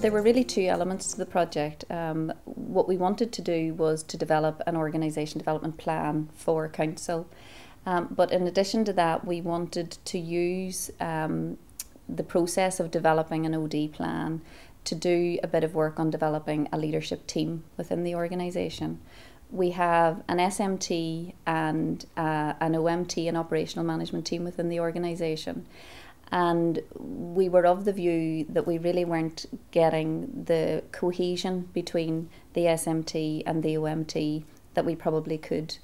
There were really two elements to the project. What we wanted to do was to develop an organisation development plan for council, but in addition to that we wanted to use the process of developing an OD plan to do a bit of work on developing a leadership team within the organisation. We have an SMT and an OMT, an operational management team within the organisation. And we were of the view that we really weren't getting the cohesion between the SMT and the OMT that we probably could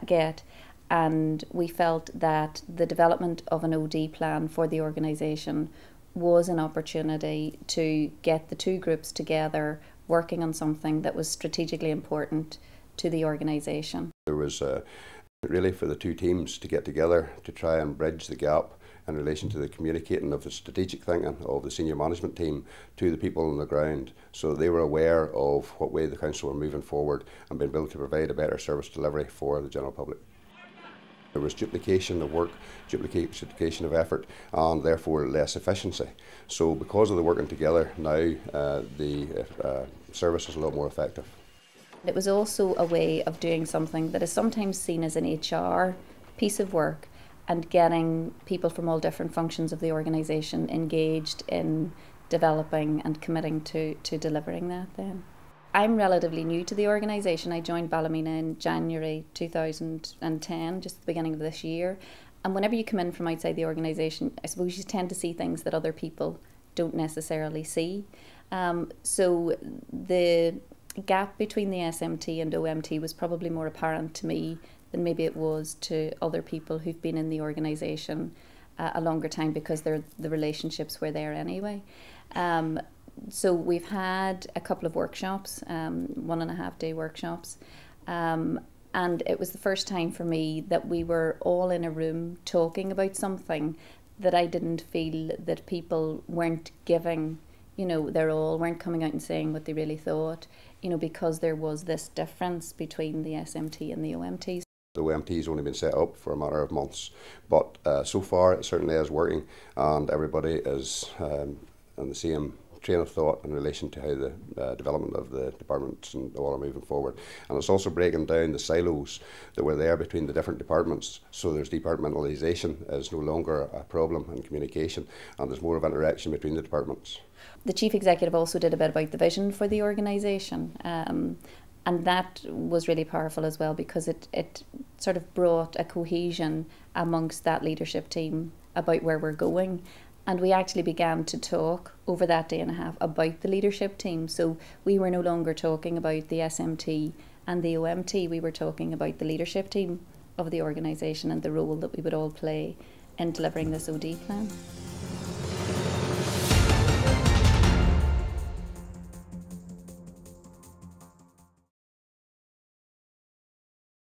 get. And we felt that the development of an OD plan for the organisation was an opportunity to get the two groups together working on something that was strategically important to the organisation. There was really for the two teams to get together to try and bridge the gap in relation to the communicating of the strategic thinking of the senior management team to the people on the ground, so they were aware of what way the council were moving forward and being able to provide a better service delivery for the general public. There was duplication of work, duplication of effort, and therefore less efficiency. So because of the working together now, the service is a lot more effective. It was also a way of doing something that is sometimes seen as an HR piece of work, and getting people from all different functions of the organisation engaged in developing and committing to delivering that then. I'm relatively new to the organisation. I joined Ballymena in January 2010, just at the beginning of this year. And whenever you come in from outside the organisation, I suppose you tend to see things that other people don't necessarily see. So the gap between the SMT and OMT was probably more apparent to me than maybe it was to other people who've been in the organisation a longer time, because the relationships were there anyway. So we've had a couple of workshops, 1.5 day workshops, and it was the first time for me that we were all in a room talking about something that I didn't feel that people weren't giving, you know, weren't coming out and saying what they really thought, you know, because there was this difference between the SMT and the OMTs. The OMT has only been set up for a matter of months, but so far it certainly is working, and everybody is on the same train of thought in relation to how the development of the departments and all are moving forward. And it's also breaking down the silos that were there between the different departments, so there's departmentalisation is no longer a problem in communication, and there's more of interaction between the departments. The Chief Executive also did a bit about the vision for the organisation, and that was really powerful as well, because it sort of brought a cohesion amongst that leadership team about where we're going. And we actually began to talk over that day and a half about the leadership team. So we were no longer talking about the SMT and the OMT, we were talking about the leadership team of the organisation and the role that we would all play in delivering this OD plan.